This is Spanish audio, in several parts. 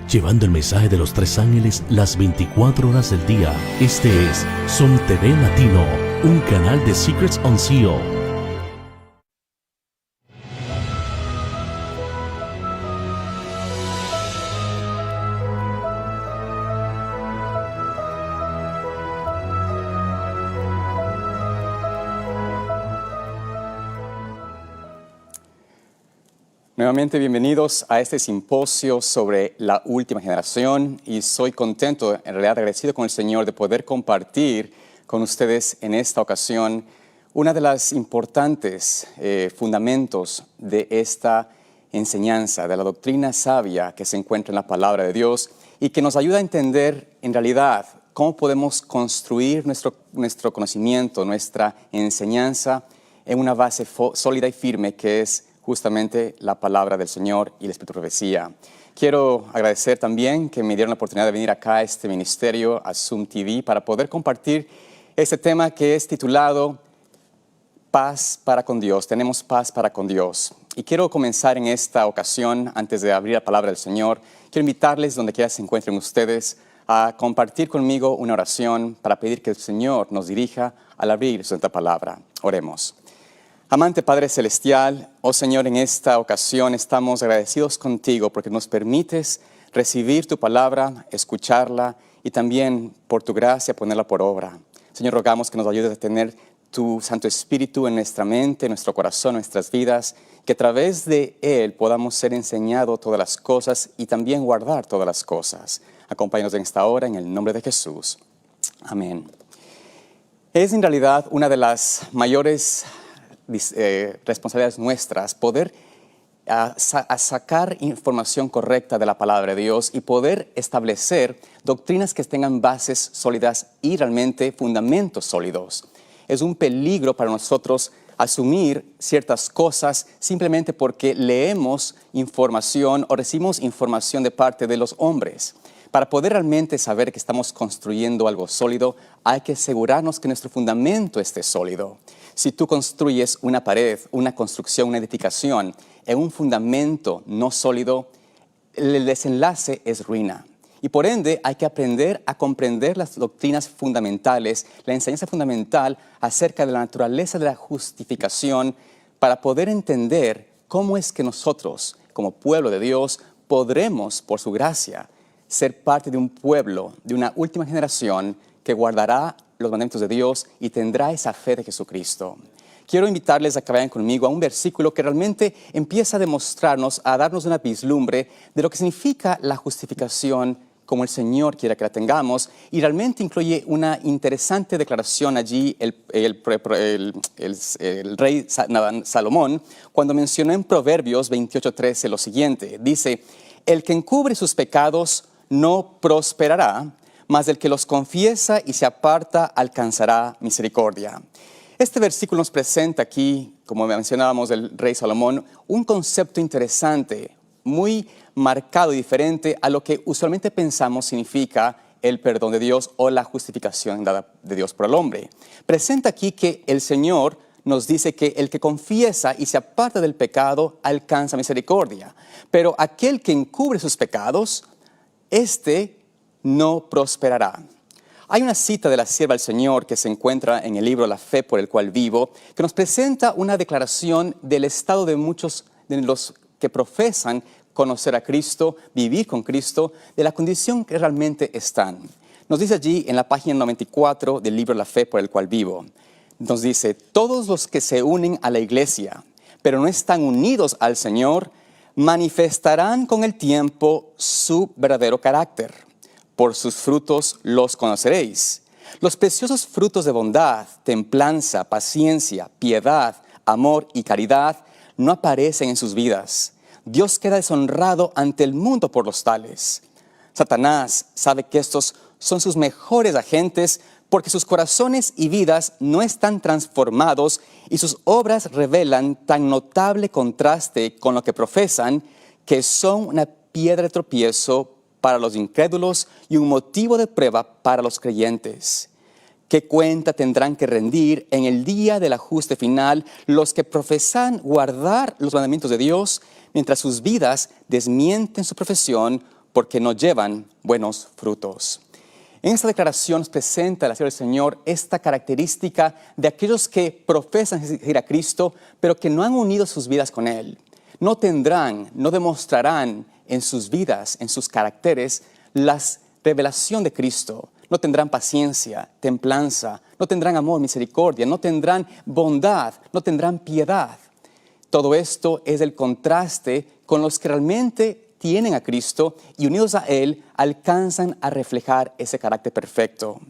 llevando el mensaje de los tres ángeles las 24 horas del día. Este es Som TV Latino, un canal de Secrets Unsealed. Nuevamente bienvenidos a este simposio sobre la última generación y soy contento, en realidad agradecido con el Señor de poder compartir con ustedes en esta ocasión una de las importantes fundamentos de esta enseñanza, de la doctrina sabia que se encuentra en la palabra de Dios y que nos ayuda a entender en realidad cómo podemos construir nuestro conocimiento, nuestra enseñanza en una base sólida y firme que es justamente la palabra del Señor y el Espíritu de Profecía. Quiero agradecer también que me dieron la oportunidad de venir acá a este ministerio, a Som TV, para poder compartir este tema que es titulado Paz para con Dios. Tenemos paz para con Dios. Y quiero comenzar en esta ocasión, antes de abrir la palabra del Señor, quiero invitarles, donde quiera se encuentren ustedes, a compartir conmigo una oración para pedir que el Señor nos dirija al abrir su santa palabra. Oremos. Amante Padre Celestial, oh Señor, en esta ocasión estamos agradecidos contigo porque nos permites recibir tu palabra, escucharla y también por tu gracia ponerla por obra. Señor, rogamos que nos ayudes a tener tu Santo Espíritu en nuestra mente, en nuestro corazón, en nuestras vidas, que a través de Él podamos ser enseñados todas las cosas y también guardar todas las cosas. Acompáñanos en esta hora en el nombre de Jesús. Amén. Es en realidad una de las mayores responsabilidades nuestras, poder sacar información correcta de la palabra de Dios y poder establecer doctrinas que tengan bases sólidas y realmente fundamentos sólidos. Es un peligro para nosotros asumir ciertas cosas simplemente porque leemos información o recibimos información de parte de los hombres. Para poder realmente saber que estamos construyendo algo sólido, hay que asegurarnos que nuestro fundamento esté sólido. Si tú construyes una pared, una construcción, una edificación en un fundamento no sólido, el desenlace es ruina. Y por ende hay que aprender a comprender las doctrinas fundamentales, la enseñanza fundamental acerca de la naturaleza de la justificación para poder entender cómo es que nosotros, como pueblo de Dios, podremos, por su gracia, ser parte de un pueblo, de una última generación que guardará los mandamientos de Dios y tendrá esa fe de Jesucristo. Quiero invitarles a que vayan conmigo a un versículo que realmente empieza a demostrarnos, a darnos una vislumbre de lo que significa la justificación como el Señor quiere que la tengamos, y realmente incluye una interesante declaración allí el rey Salomón, cuando mencionó en Proverbios 28:13 lo siguiente, dice, el que encubre sus pecados no prosperará, mas el que los confiesa y se aparta alcanzará misericordia. Este versículo nos presenta aquí, como mencionábamos del rey Salomón, un concepto interesante, muy marcado y diferente a lo que usualmente pensamos significa el perdón de Dios o la justificación dada de Dios por el hombre. Presenta aquí que el Señor nos dice que el que confiesa y se aparta del pecado alcanza misericordia, pero aquel que encubre sus pecados, no prosperará. Hay una cita de la sierva del Señor que se encuentra en el libro La Fe por el cual vivo, que nos presenta una declaración del estado de muchos de los que profesan conocer a Cristo, vivir con Cristo, de la condición que realmente están. Nos dice allí en la página 94 del libro La Fe por el cual vivo, nos dice, todos los que se unen a la iglesia, pero no están unidos al Señor, manifestarán con el tiempo su verdadero carácter. Por sus frutos los conoceréis. Los preciosos frutos de bondad, templanza, paciencia, piedad, amor y caridad no aparecen en sus vidas. Dios queda deshonrado ante el mundo por los tales. Satanás sabe que estos son sus mejores agentes porque sus corazones y vidas no están transformados y sus obras revelan tan notable contraste con lo que profesan que son una piedra de tropiezo para los incrédulos y un motivo de prueba para los creyentes. ¿Qué cuenta tendrán que rendir en el día del ajuste final los que profesan guardar los mandamientos de Dios mientras sus vidas desmienten su profesión porque no llevan buenos frutos. En esta declaración nos presenta la Sierva del Señor esta característica de aquellos que profesan seguir a Cristo, pero que no han unido sus vidas con Él. No tendrán, no demostrarán en sus vidas, en sus caracteres, la revelación de Cristo. No tendrán paciencia, templanza, no tendrán amor, misericordia, no tendrán bondad, no tendrán piedad. Todo esto es el contraste con los que realmente tienen a Cristo y unidos a Él alcanzan a reflejar ese carácter perfecto.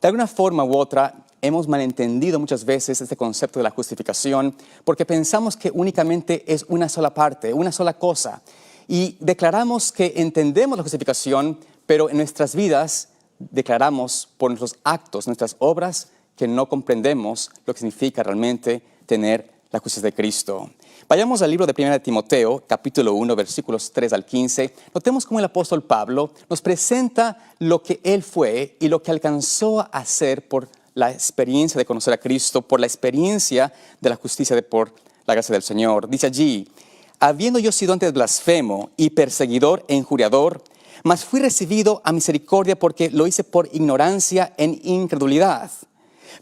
De alguna forma u otra hemos malentendido muchas veces este concepto de la justificación porque pensamos que únicamente es una sola parte, una sola cosa. Y declaramos que entendemos la justificación, pero en nuestras vidas declaramos por nuestros actos, nuestras obras, que no comprendemos lo que significa realmente tener la justicia de Cristo. Vayamos al libro de 1 Timoteo, capítulo 1, versículos 3 al 15. Notemos cómo el apóstol Pablo nos presenta lo que él fue y lo que alcanzó a hacer por la experiencia de conocer a Cristo, por la experiencia de la justicia por la gracia del Señor. Dice allí, habiendo yo sido antes blasfemo y perseguidor e injuriador, mas fui recibido a misericordia porque lo hice por ignorancia en incredulidad.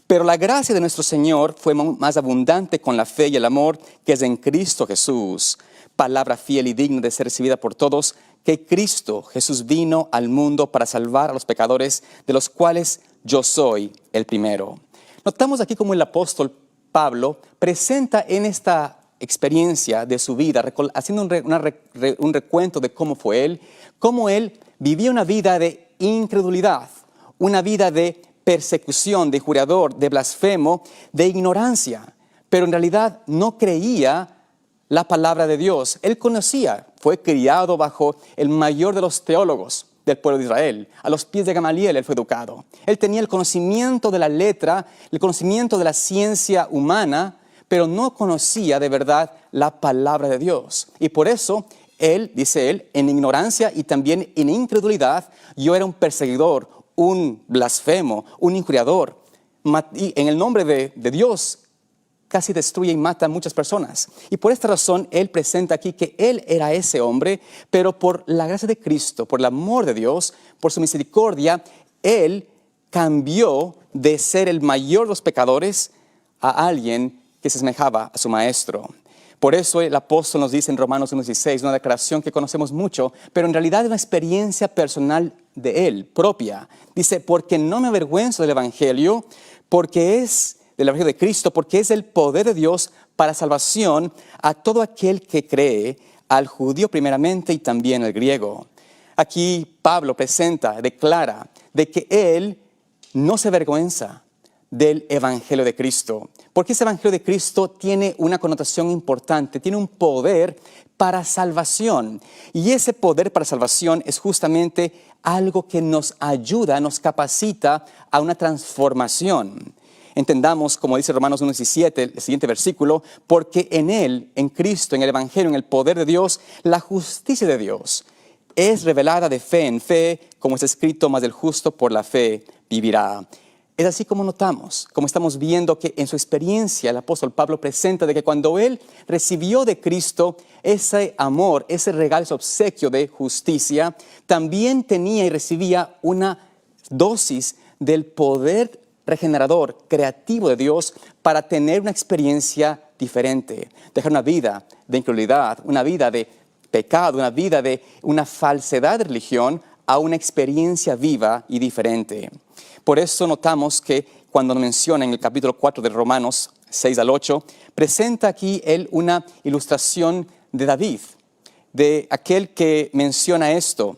Pero la gracia de nuestro Señor fue más abundante con la fe y el amor que es en Cristo Jesús. Palabra fiel y digna de ser recibida por todos, que Cristo Jesús vino al mundo para salvar a los pecadores, de los cuales yo soy el primero. Notamos aquí cómo el apóstol Pablo presenta en esta experiencia de su vida, haciendo un recuento de cómo fue él, cómo él vivía una vida de incredulidad, una vida de persecución, de injuriador, de blasfemo, de ignorancia, pero en realidad no creía la palabra de Dios. Él conocía, fue criado bajo el mayor de los teólogos del pueblo de Israel. A los pies de Gamaliel él fue educado. Él tenía el conocimiento de la letra, el conocimiento de la ciencia humana, pero no conocía de verdad la palabra de Dios. Y por eso él, dice él, en ignorancia y también en incredulidad, yo era un perseguidor, un blasfemo, un injuriador. Y en el nombre de Dios casi destruye y mata a muchas personas. Y por esta razón él presenta aquí que él era ese hombre, pero por la gracia de Cristo, por el amor de Dios, por su misericordia, él cambió de ser el mayor de los pecadores a alguien que se asemejaba a su maestro. Por eso el apóstol nos dice en Romanos 1:16, una declaración que conocemos mucho, pero en realidad es una experiencia personal de él, propia. Dice, porque no me avergüenzo del Evangelio, del Evangelio de Cristo, porque es el poder de Dios para salvación a todo aquel que cree, al judío primeramente y también al griego. Aquí Pablo declara de que él no se avergüenza del Evangelio de Cristo, porque ese Evangelio de Cristo tiene una connotación importante, tiene un poder para salvación, y ese poder para salvación es justamente algo que nos ayuda, nos capacita a una transformación. Entendamos, como dice Romanos 1:17, el siguiente versículo, porque en Él, en Cristo, en el Evangelio, en el poder de Dios, la justicia de Dios es revelada de fe en fe, como es escrito, mas el justo por la fe vivirá. Es así como notamos, como estamos viendo que en su experiencia el apóstol Pablo presenta de que cuando él recibió de Cristo ese amor, ese regalo, ese obsequio de justicia, también tenía y recibía una dosis del poder regenerador, creativo de Dios para tener una experiencia diferente, dejar una vida de incredulidad, una vida de pecado, una vida de una falsedad de religión a una experiencia viva y diferente. Por eso notamos que cuando menciona en el capítulo 4 de Romanos 6 al 8, presenta aquí él una ilustración de David, de aquel que menciona esto.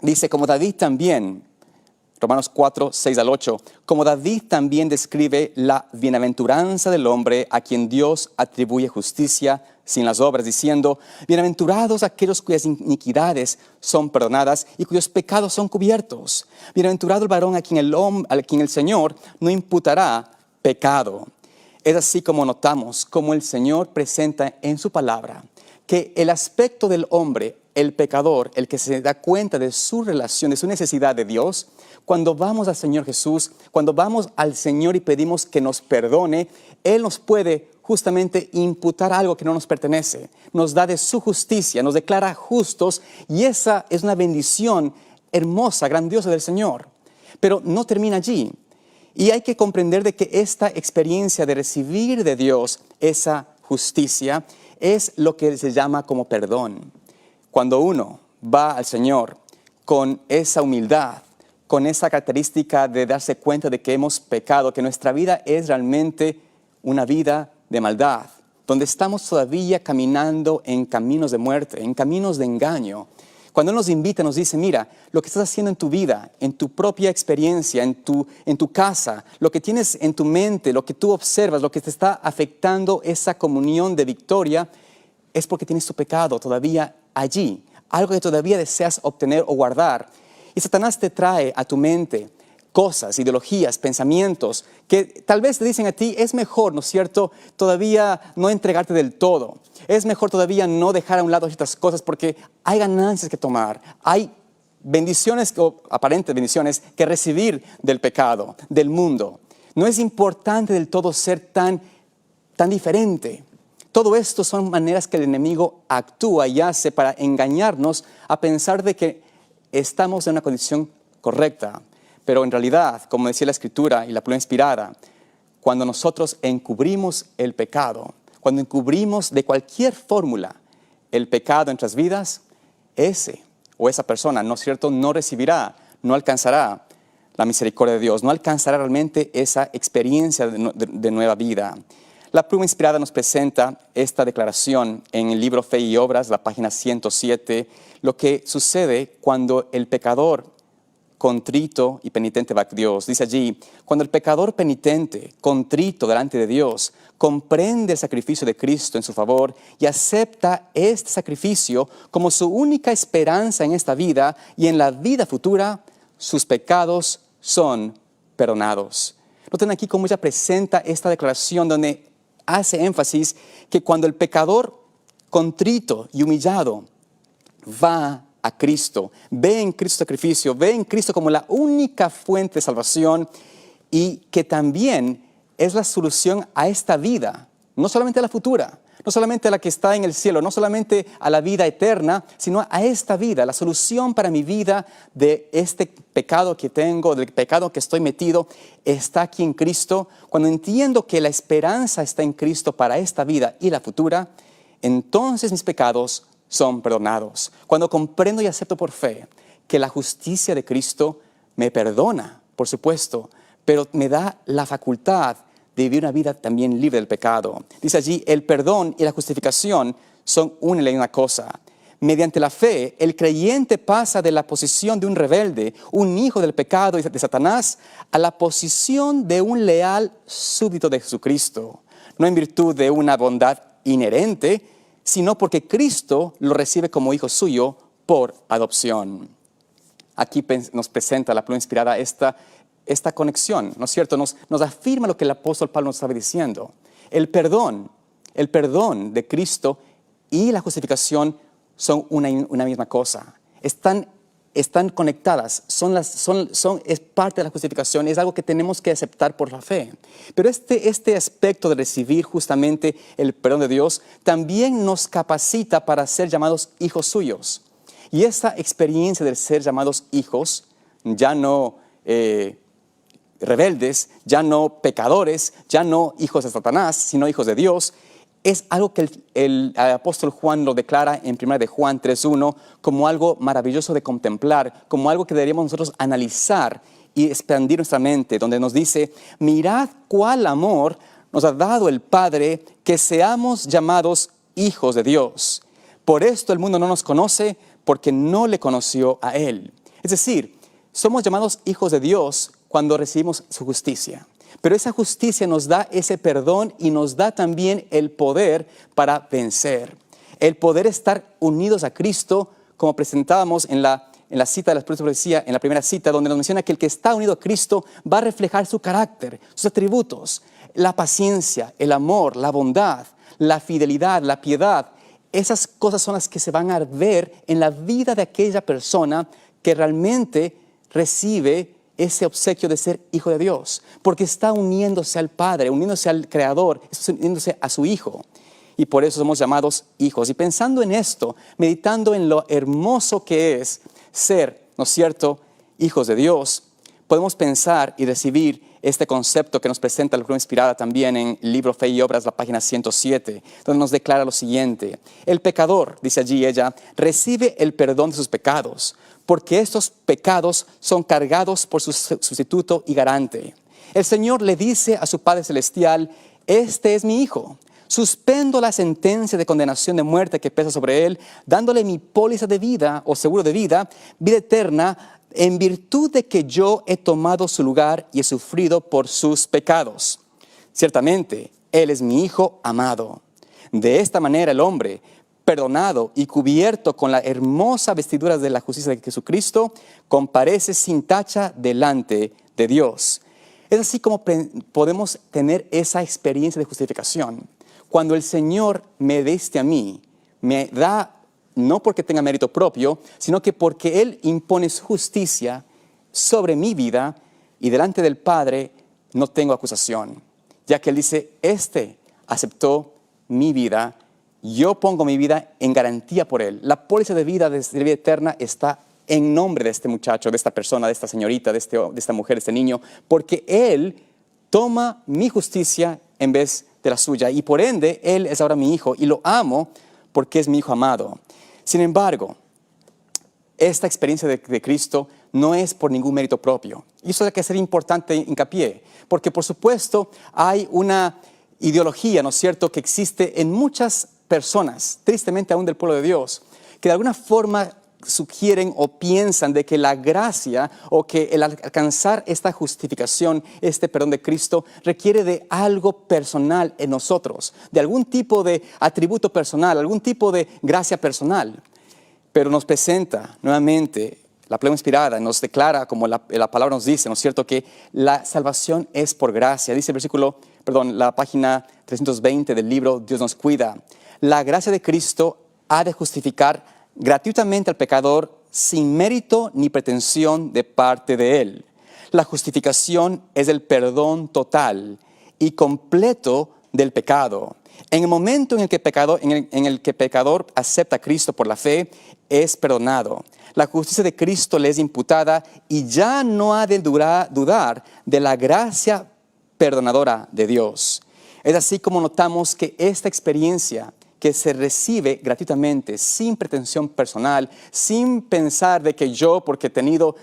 Dice, como David también, Romanos 4, 6 al 8, como David también describe la bienaventuranza del hombre a quien Dios atribuye justicia sin las obras, diciendo, bienaventurados aquellos cuyas iniquidades son perdonadas y cuyos pecados son cubiertos. Bienaventurado el varón a quien el Señor no imputará pecado. Es así como notamos, como el Señor presenta en su palabra, que el aspecto del hombre, el pecador, el que se da cuenta de su relación, de su necesidad de Dios, cuando vamos al Señor Jesús, cuando vamos al Señor y pedimos que nos perdone, Él nos puede justamente imputar algo que no nos pertenece. Nos da de su justicia, nos declara justos y esa es una bendición hermosa, grandiosa del Señor. Pero no termina allí. Y hay que comprender de que esta experiencia de recibir de Dios esa justicia es lo que se llama como perdón. Cuando uno va al Señor con esa humildad, con esa característica de darse cuenta de que hemos pecado, que nuestra vida es realmente una vida de maldad, donde estamos todavía caminando en caminos de muerte, en caminos de engaño. Cuando Él nos invita, nos dice, mira, lo que estás haciendo en tu vida, en tu propia experiencia, en tu casa, lo que tienes en tu mente, lo que tú observas, lo que te está afectando esa comunión de victoria, es porque tienes tu pecado todavía allí, algo que todavía deseas obtener o guardar. Y Satanás te trae a tu mente cosas, ideologías, pensamientos que tal vez te dicen a ti, es mejor, ¿no es cierto?, todavía no entregarte del todo. Es mejor todavía no dejar a un lado ciertas cosas porque hay ganancias que tomar, hay bendiciones o aparentes bendiciones que recibir del pecado, del mundo. No es importante del todo ser tan diferente. Todo esto son maneras que el enemigo actúa y hace para engañarnos a pensar de que estamos en una condición correcta. Pero en realidad, como decía la Escritura y la pluma inspirada, cuando nosotros encubrimos el pecado, cuando encubrimos de cualquier fórmula el pecado en nuestras vidas, ese o esa persona, ¿no es cierto?, no recibirá, no alcanzará la misericordia de Dios, no alcanzará realmente esa experiencia de nueva vida. La pluma inspirada nos presenta esta declaración en el libro Fe y Obras, la página 107, lo que sucede cuando el pecador contrito y penitente va a Dios. Dice allí, cuando el pecador penitente, contrito delante de Dios, comprende el sacrificio de Cristo en su favor y acepta este sacrificio como su única esperanza en esta vida y en la vida futura, sus pecados son perdonados. Noten aquí cómo ella presenta esta declaración donde hace énfasis que cuando el pecador contrito y humillado va a Cristo, ve en Cristo sacrificio, ve en Cristo como la única fuente de salvación y que también es la solución a esta vida, no solamente a la futura, no solamente a la que está en el cielo, no solamente a la vida eterna, sino a esta vida, la solución para mi vida de este pecado que tengo, del pecado que estoy metido, está aquí en Cristo. Cuando entiendo que la esperanza está en Cristo para esta vida y la futura, entonces mis pecados son perdonados. Cuando comprendo y acepto por fe que la justicia de Cristo me perdona, por supuesto, pero me da la facultad de vivir una vida también libre del pecado. Dice allí, el perdón y la justificación son una y la misma cosa. Mediante la fe, el creyente pasa de la posición de un rebelde, un hijo del pecado y de Satanás, a la posición de un leal súbdito de Jesucristo. No en virtud de una bondad inherente, sino porque Cristo lo recibe como hijo suyo por adopción. Aquí nos presenta la pluma inspirada esta conexión, ¿no es cierto? Nos afirma lo que el apóstol Pablo nos estaba diciendo. El perdón de Cristo y la justificación son una misma cosa. Están conectadas, es parte de la justificación, es algo que tenemos que aceptar por la fe. Pero este aspecto de recibir justamente el perdón de Dios también nos capacita para ser llamados hijos suyos. Y esa experiencia de ser llamados hijos, ya no rebeldes, ya no pecadores, ya no hijos de Satanás, sino hijos de Dios, es algo que el apóstol Juan lo declara en 1 de Juan 3:1 como algo maravilloso de contemplar, como algo que deberíamos nosotros analizar y expandir nuestra mente, donde nos dice, mirad cuál amor nos ha dado el Padre que seamos llamados hijos de Dios. Por esto el mundo no nos conoce porque no le conoció a Él. Es decir, somos llamados hijos de Dios cuando recibimos su justicia. Pero esa justicia nos da ese perdón y nos da también el poder para vencer. El poder estar unidos a Cristo, como presentábamos en la cita de la profecía, en la primera cita, donde nos menciona que el que está unido a Cristo va a reflejar su carácter, sus atributos, la paciencia, el amor, la bondad, la fidelidad, la piedad. Esas cosas son las que se van a ver en la vida de aquella persona que realmente recibe ese obsequio de ser hijo de Dios, porque está uniéndose al Padre, uniéndose al Creador, uniéndose a su Hijo. Y por eso somos llamados hijos. Y pensando en esto, meditando en lo hermoso que es ser, ¿no es cierto?, hijos de Dios, podemos pensar y recibir este concepto que nos presenta la Pluma Inspirada también en el libro Fe y Obras, la página 107, donde nos declara lo siguiente: el pecador, dice allí ella, recibe el perdón de sus pecados, porque estos pecados son cargados por su sustituto y garante. El Señor le dice a su Padre Celestial: este es mi Hijo. Suspendo la sentencia de condenación de muerte que pesa sobre él, dándole mi póliza de vida o seguro de vida, vida eterna, en virtud de que yo he tomado su lugar y he sufrido por sus pecados. Ciertamente, él es mi Hijo amado. De esta manera el hombre, perdonado y cubierto con la hermosa vestidura de la justicia de Jesucristo, comparece sin tacha delante de Dios. Es así como podemos tener esa experiencia de justificación. Cuando el Señor me deste a mí, me da no porque tenga mérito propio, sino que porque Él impone su justicia sobre mi vida y delante del Padre no tengo acusación. Ya que Él dice, este aceptó mi vida, yo pongo mi vida en garantía por Él. La póliza de vida eterna está en nombre de este muchacho, de esta persona, de esta señorita, de esta mujer, de este niño, porque Él toma mi justicia en vez de la suya, y por ende, Él es ahora mi hijo, y lo amo porque es mi Hijo amado. Sin embargo, esta experiencia de Cristo no es por ningún mérito propio. Y eso hay que hacer importante hincapié, porque por supuesto hay una ideología, ¿no es cierto?, que existe en muchas personas, tristemente aún del pueblo de Dios, que de alguna forma sugieren o piensan de que la gracia o que el alcanzar esta justificación, este perdón de Cristo, requiere de algo personal en nosotros, de algún tipo de atributo personal, algún tipo de gracia personal. Pero nos presenta nuevamente la Pluma Inspirada, nos declara, como la palabra nos dice, ¿no es cierto?, que la salvación es por gracia. Dice la página 320 del libro Dios nos cuida. La gracia de Cristo ha de justificar gratuitamente al pecador sin mérito ni pretensión de parte de él. La justificación es el perdón total y completo del pecado. En el momento en el que pecador acepta a Cristo por la fe, es perdonado. La justicia de Cristo le es imputada y ya no ha de dudar de la gracia perdonadora de Dios. Es así como notamos que esta experiencia que se recibe gratuitamente, sin pretensión personal, sin pensar de que yo, porque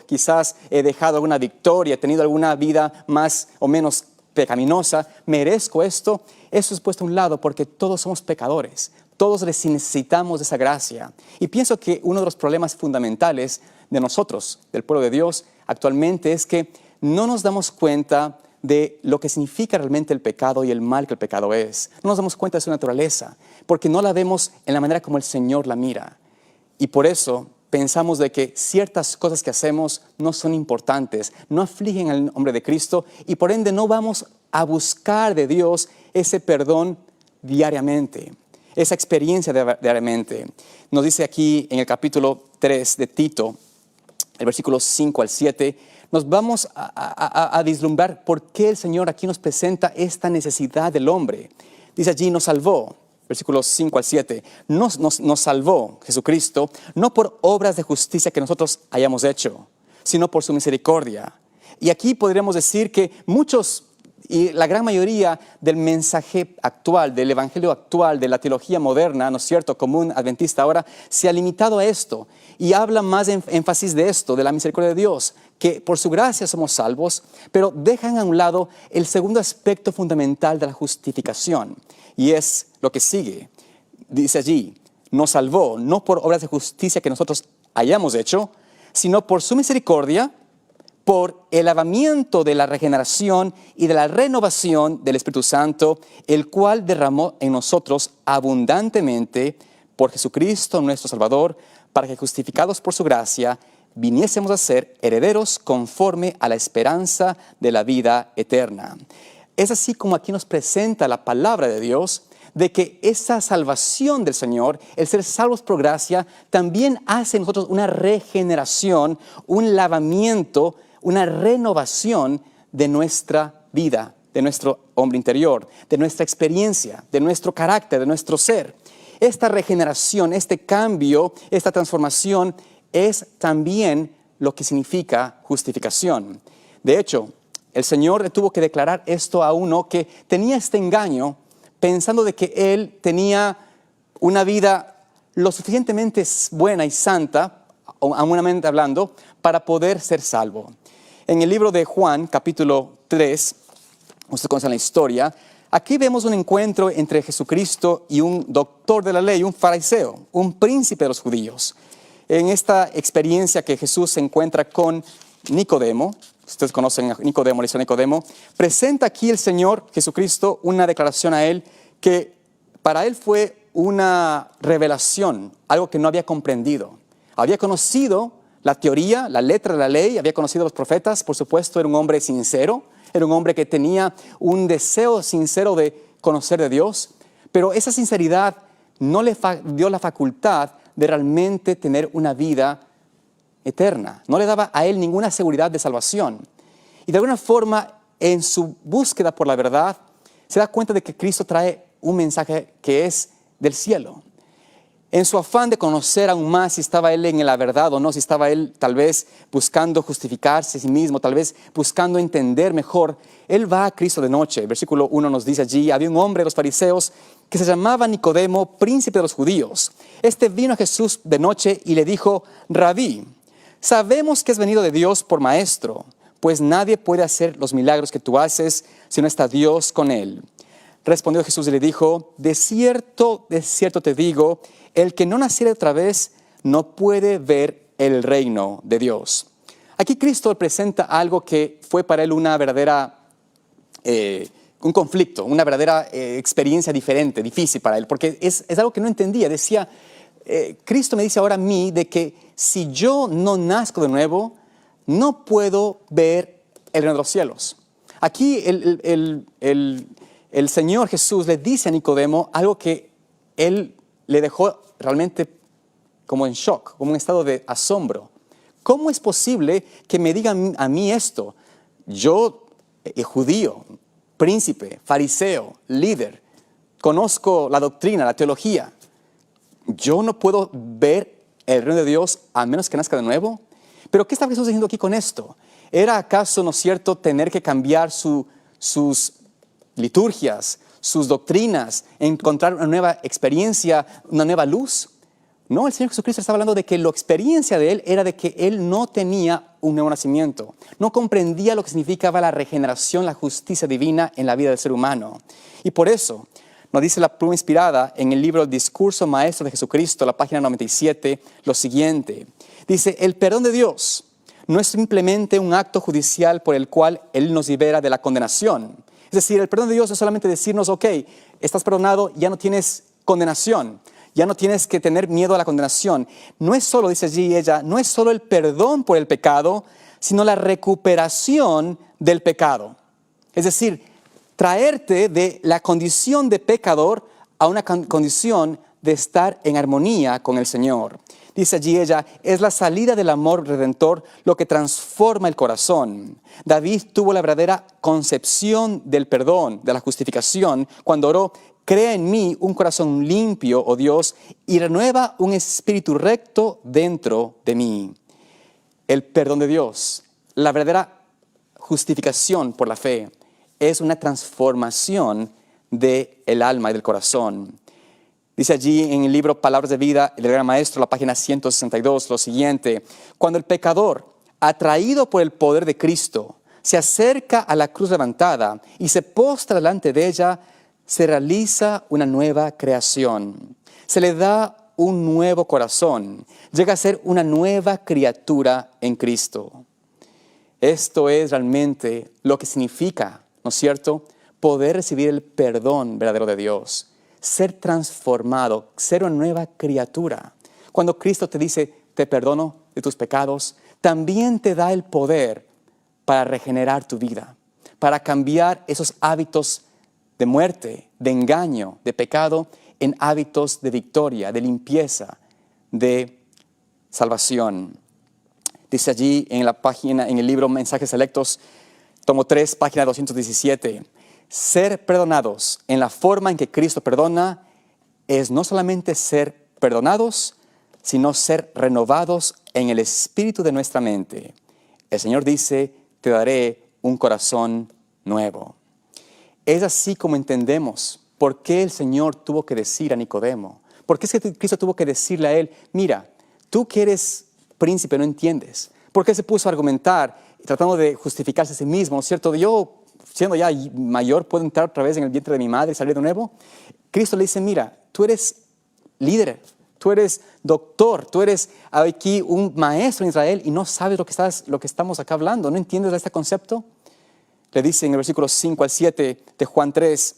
quizás he dejado alguna victoria, he tenido alguna vida más o menos pecaminosa, merezco esto. Eso es puesto a un lado porque todos somos pecadores, todos necesitamos de esa gracia. Y pienso que uno de los problemas fundamentales de nosotros, del pueblo de Dios, actualmente es que no nos damos cuenta de lo que significa realmente el pecado y el mal que el pecado es. No nos damos cuenta de su naturaleza, porque no la vemos en la manera como el Señor la mira. Y por eso pensamos de que ciertas cosas que hacemos no son importantes, no afligen al nombre de Cristo, y por ende no vamos a buscar de Dios ese perdón diariamente, esa experiencia diariamente. Nos dice aquí en el capítulo 3 de Tito, el versículo 5 al 7, nos vamos a vislumbrar por qué el Señor aquí nos presenta esta necesidad del hombre. Dice allí, nos salvó, versículos 5 al 7, nos salvó Jesucristo, no por obras de justicia que nosotros hayamos hecho, sino por su misericordia. Y aquí podríamos decir que muchos, y la gran mayoría del mensaje actual, del evangelio actual, de la teología moderna, ¿no es cierto?, común adventista ahora, se ha limitado a esto y habla más en énfasis de esto, de la misericordia de Dios, que por su gracia somos salvos, pero dejan a un lado el segundo aspecto fundamental de la justificación, y es lo que sigue. Dice allí, nos salvó no por obras de justicia que nosotros hayamos hecho, sino por su misericordia, por el lavamiento de la regeneración y de la renovación del Espíritu Santo, el cual derramó en nosotros abundantemente por Jesucristo nuestro Salvador, para que justificados por su gracia, viniésemos a ser herederos conforme a la esperanza de la vida eterna. Es así como aquí nos presenta la palabra de Dios, de que esa salvación del Señor, el ser salvos por gracia, también hace en nosotros una regeneración, un lavamiento, una renovación de nuestra vida, de nuestro hombre interior, de nuestra experiencia, de nuestro carácter, de nuestro ser. Esta regeneración, este cambio, esta transformación es también lo que significa justificación. De hecho, el Señor tuvo que declarar esto a uno que tenía este engaño, pensando de que él tenía una vida lo suficientemente buena y santa, humanamente hablando, para poder ser salvo. En el libro de Juan, capítulo 3, ustedes conocen la historia, aquí vemos un encuentro entre Jesucristo y un doctor de la ley, un fariseo, un príncipe de los judíos. En esta experiencia que Jesús se encuentra con Nicodemo, ustedes conocen a Nicodemo, le dice a Nicodemo, presenta aquí el Señor Jesucristo una declaración a él que para él fue una revelación, algo que no había comprendido. Había conocido la teoría, la letra de la ley, había conocido a los profetas, por supuesto, era un hombre sincero, era un hombre que tenía un deseo sincero de conocer de Dios, pero esa sinceridad no le dio la facultad de realmente tener una vida eterna. No le daba a él ninguna seguridad de salvación. Y de alguna forma, en su búsqueda por la verdad, se da cuenta de que Cristo trae un mensaje que es del cielo. En su afán de conocer aún más si estaba él en la verdad o no, si estaba él tal vez buscando justificarse a sí mismo, tal vez buscando entender mejor, él va a Cristo de noche. El versículo 1 nos dice allí, había un hombre de los fariseos que se llamaba Nicodemo, príncipe de los judíos. Este vino a Jesús de noche y le dijo, Rabí, sabemos que has venido de Dios por maestro, pues nadie puede hacer los milagros que tú haces si no está Dios con él. Respondió Jesús y le dijo, de cierto te digo, el que no naciere otra vez no puede ver el reino de Dios. Aquí Cristo presenta algo que fue para él una verdadera, un conflicto, una verdadera experiencia diferente, difícil para él, porque es algo que no entendía. Decía, Cristo me dice ahora a mí de que si yo no nazco de nuevo, no puedo ver el reino de los cielos. Aquí el Señor Jesús le dice a Nicodemo algo que él le dejó realmente como en shock, como en estado de asombro. ¿Cómo es posible que me digan a mí esto? Yo, judío, príncipe, fariseo, líder, conozco la doctrina, la teología. ¿Yo no puedo ver el reino de Dios a menos que nazca de nuevo? ¿Pero qué está Jesús diciendo aquí con esto? ¿Era acaso, no es cierto, tener que cambiar sus liturgias, sus doctrinas, encontrar una nueva experiencia, una nueva luz? No, el Señor Jesucristo estaba hablando de que la experiencia de Él era de que Él no tenía un nuevo nacimiento. No comprendía lo que significaba la regeneración, la justicia divina en la vida del ser humano. Y por eso nos dice la pluma inspirada en el libro Discurso Maestro de Jesucristo, la página 97, lo siguiente. Dice, el perdón de Dios no es simplemente un acto judicial por el cual Él nos libera de la condenación. Es decir, el perdón de Dios es solamente decirnos, ok, estás perdonado, ya no tienes condenación, ya no tienes que tener miedo a la condenación. No es solo, dice allí ella, no es solo el perdón por el pecado, sino la recuperación del pecado. Es decir, traerte de la condición de pecador a una condición de estar en armonía con el Señor. Dice allí ella, es la salida del amor redentor lo que transforma el corazón. David tuvo la verdadera concepción del perdón, de la justificación, cuando oró, crea en mí un corazón limpio, oh Dios, y renueva un espíritu recto dentro de mí. El perdón de Dios, la verdadera justificación por la fe, es una transformación del alma y del corazón. Dice allí en el libro Palabras de Vida, el Gran Maestro, la página 162, lo siguiente. Cuando el pecador, atraído por el poder de Cristo, se acerca a la cruz levantada y se postra delante de ella, se realiza una nueva creación. Se le da un nuevo corazón. Llega a ser una nueva criatura en Cristo. Esto es realmente lo que significa, ¿no es cierto?, poder recibir el perdón verdadero de Dios. Ser transformado, ser una nueva criatura. Cuando Cristo te dice, te perdono de tus pecados, también te da el poder para regenerar tu vida, para cambiar esos hábitos de muerte, de engaño, de pecado, en hábitos de victoria, de limpieza, de salvación. Dice allí en la página, en el libro Mensajes Selectos, tomo 3, página 217. Ser perdonados en la forma en que Cristo perdona es no solamente ser perdonados, sino ser renovados en el espíritu de nuestra mente. El Señor dice, te daré un corazón nuevo. Es así como entendemos por qué el Señor tuvo que decir a Nicodemo. ¿Por qué es que Cristo tuvo que decirle a él, mira, tú que eres príncipe no entiendes? ¿Por qué se puso a argumentar, tratando de justificarse a sí mismo, ¿no es cierto? Yo, siendo ya mayor, puedo entrar otra vez en el vientre de mi madre y salir de nuevo. Cristo le dice, mira, tú eres líder, tú eres doctor, tú eres aquí un maestro en Israel y no sabes lo que estamos acá hablando, ¿no entiendes este concepto? Le dice en el versículo 5 al 7 de Juan 3,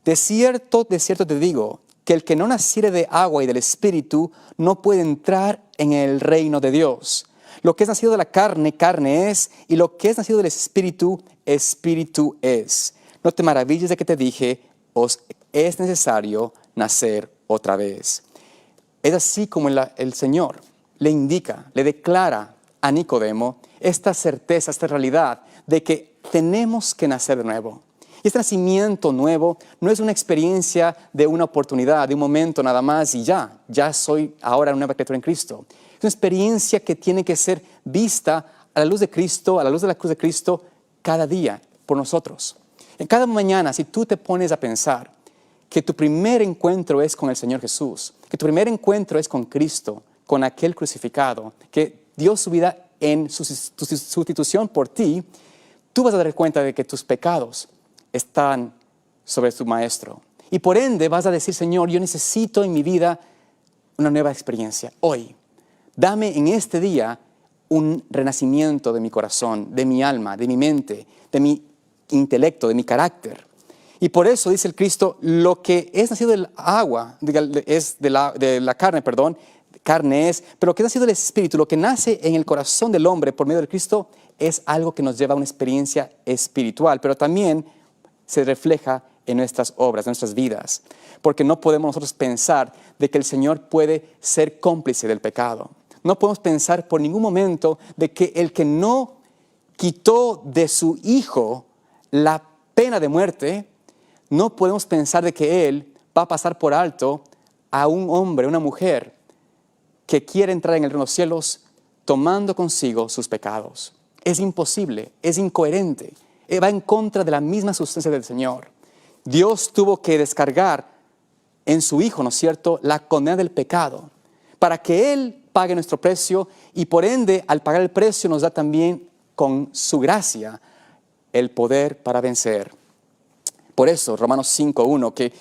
de cierto te digo, que el que no naciere de agua y del Espíritu no puede entrar en el reino de Dios. Lo que es nacido de la carne, carne es, y lo que es nacido del Espíritu, Espíritu es. No te maravilles de que te dije, os es necesario nacer otra vez. Es así como el Señor le indica, le declara a Nicodemo esta certeza, esta realidad de que tenemos que nacer de nuevo. Y este nacimiento nuevo no es una experiencia de una oportunidad, de un momento nada más y ya soy ahora una nueva criatura en Cristo. Es una experiencia que tiene que ser vista a la luz de Cristo, a la luz de la cruz de Cristo, cada día por nosotros. En cada mañana, si tú te pones a pensar que tu primer encuentro es con el Señor Jesús, que tu primer encuentro es con Cristo, con aquel crucificado, que dio su vida en su sustitución por ti, tú vas a dar cuenta de que tus pecados están sobre tu Maestro. Y por ende vas a decir, Señor, yo necesito en mi vida una nueva experiencia. Hoy, dame en este día un renacimiento de mi corazón, de mi alma, de mi mente, de mi intelecto, de mi carácter. Y por eso dice el Cristo, lo que es nacido del agua, es de la carne, carne es, pero lo que es nacido del Espíritu, lo que nace en el corazón del hombre por medio del Cristo, es algo que nos lleva a una experiencia espiritual, pero también se refleja en nuestras obras, en nuestras vidas. Porque no podemos nosotros pensar de que el Señor puede ser cómplice del pecado. No podemos pensar por ningún momento de que el que no quitó de su Hijo la pena de muerte, no podemos pensar de que Él va a pasar por alto a un hombre, una mujer que quiere entrar en el reino de los cielos tomando consigo sus pecados. Es imposible, es incoherente. Va en contra de la misma sustancia del Señor. Dios tuvo que descargar en su Hijo, ¿no es cierto?, la condena del pecado, para que Él pague nuestro precio y por ende, al pagar el precio, nos da también con su gracia el poder para vencer. Por eso, Romanos 5:1,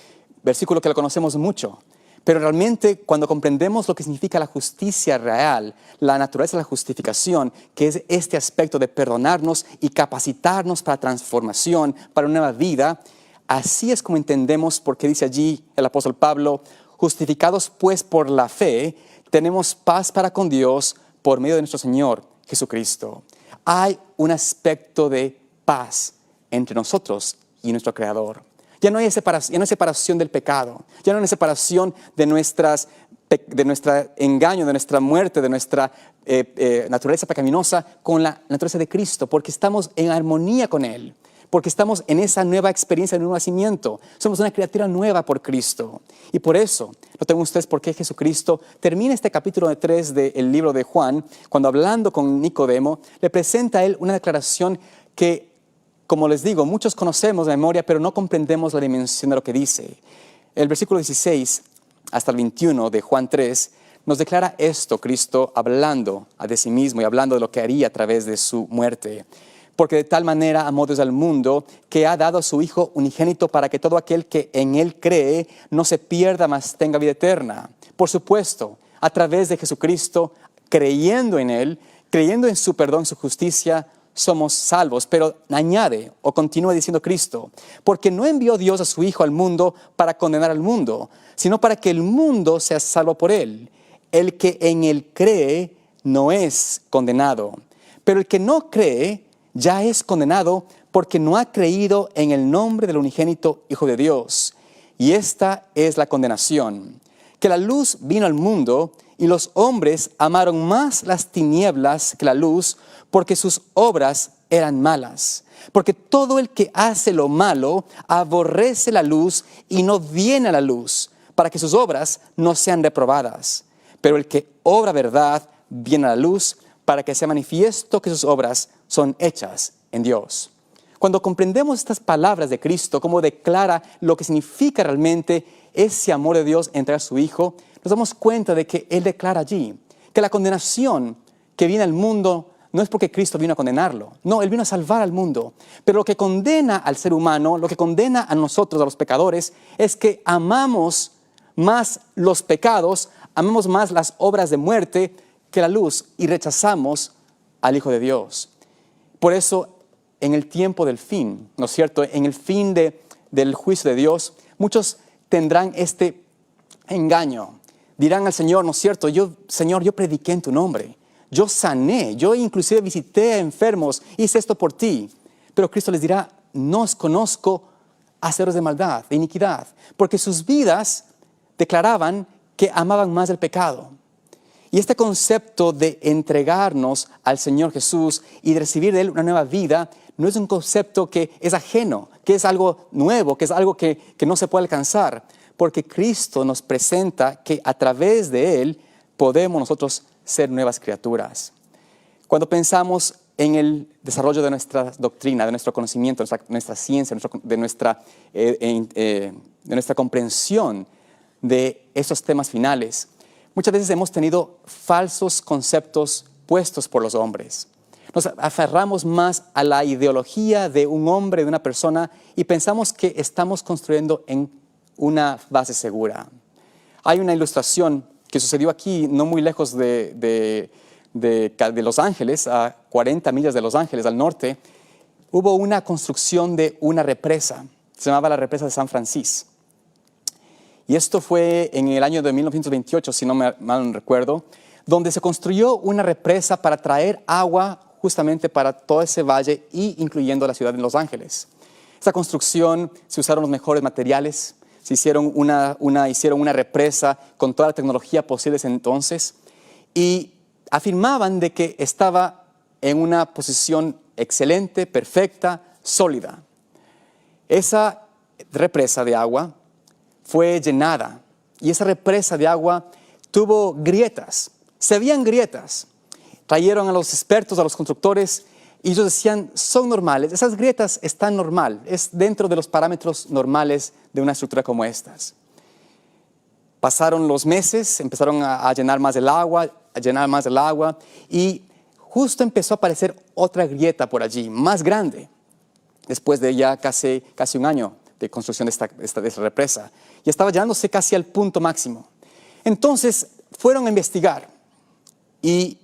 versículo que lo conocemos mucho, pero realmente cuando comprendemos lo que significa la justicia real, la naturaleza de la justificación, que es este aspecto de perdonarnos y capacitarnos para transformación, para una nueva vida, así es como entendemos, porque dice allí el apóstol Pablo, justificados pues por la fe, tenemos paz para con Dios por medio de nuestro Señor Jesucristo. Hay un aspecto de paz entre nosotros y nuestro Creador. Ya no hay separación del pecado, ya no hay separación de nuestro engaño, de nuestra muerte, de nuestra naturaleza pecaminosa con la naturaleza de Cristo, porque estamos en armonía con Él, porque estamos en esa nueva experiencia de nuevo nacimiento. Somos una criatura nueva por Cristo. Y por eso, noten ustedes por qué Jesucristo termina este capítulo 3 del libro de Juan, cuando hablando con Nicodemo, le presenta a él una declaración que, como les digo, muchos conocemos de memoria, pero no comprendemos la dimensión de lo que dice. El versículo 16 hasta el 21 de Juan 3 nos declara esto, Cristo hablando de sí mismo y hablando de lo que haría a través de su muerte. Porque de tal manera amó Dios al mundo que ha dado a su Hijo unigénito para que todo aquel que en Él cree no se pierda, mas tenga vida eterna. Por supuesto, a través de Jesucristo, creyendo en Él, creyendo en su perdón, su justicia, somos salvos. Pero añade o continúa diciendo Cristo, porque no envió Dios a su Hijo al mundo para condenar al mundo, sino para que el mundo sea salvo por Él. El que en Él cree no es condenado, pero el que no cree ya es condenado porque no ha creído en el nombre del unigénito Hijo de Dios. Y esta es la condenación, que la luz vino al mundo Y los hombres amaron más las tinieblas que la luz, porque sus obras eran malas. Porque todo el que hace lo malo aborrece la luz y no viene a la luz, para que sus obras no sean reprobadas. Pero el que obra verdad viene a la luz, para que sea manifiesto que sus obras son hechas en Dios. Cuando comprendemos estas palabras de Cristo, cómo declara lo que significa realmente ese amor de Dios entregar a su Hijo, nos damos cuenta de que Él declara allí que la condenación que viene al mundo no es porque Cristo vino a condenarlo. No, Él vino a salvar al mundo. Pero lo que condena al ser humano, lo que condena a nosotros, a los pecadores, es que amamos más los pecados, amamos más las obras de muerte que la luz y rechazamos al Hijo de Dios. Por eso, en el tiempo del fin, ¿no es cierto? En el fin del juicio de Dios, muchos tendrán este engaño. Dirán al Señor, ¿no es cierto? Señor, yo prediqué en tu nombre. Yo sané, yo inclusive visité a enfermos, hice esto por ti. Pero Cristo les dirá, no os conozco, hacedores de maldad, de iniquidad. Porque sus vidas declaraban que amaban más el pecado. Y este concepto de entregarnos al Señor Jesús y de recibir de Él una nueva vida, no es un concepto que es ajeno, que es algo nuevo, que es algo que no se puede alcanzar. Porque Cristo nos presenta que a través de Él podemos nosotros ser nuevas criaturas. Cuando pensamos en el desarrollo de nuestra doctrina, de nuestro conocimiento, de nuestra ciencia, de nuestra comprensión de esos temas finales, muchas veces hemos tenido falsos conceptos puestos por los hombres. Nos aferramos más a la ideología de un hombre, de una persona, y pensamos que estamos construyendo en una base segura. Hay una ilustración que sucedió aquí, no muy lejos de Los Ángeles, a 40 millas de Los Ángeles, al norte. Hubo una construcción de una represa, se llamaba la represa de San Francisco. Y esto fue en el año de 1928, si no mal recuerdo, donde se construyó una represa para traer agua justamente para todo ese valle y incluyendo la ciudad de Los Ángeles. Esta construcción se usaron los mejores materiales, se hicieron una represa con toda la tecnología posible ese entonces y afirmaban de que estaba en una posición excelente, perfecta, sólida. Esa represa de agua fue llenada y esa represa de agua tuvo grietas, se veían grietas. Trajeron a los expertos, a los constructores, y ellos decían, son normales, esas grietas están normal, es dentro de los parámetros normales de una estructura como estas. Pasaron los meses, empezaron a llenar más el agua, y justo empezó a aparecer otra grieta por allí, más grande, después de ya casi un año de construcción de esta represa, y estaba llenándose casi al punto máximo. Entonces fueron a investigar y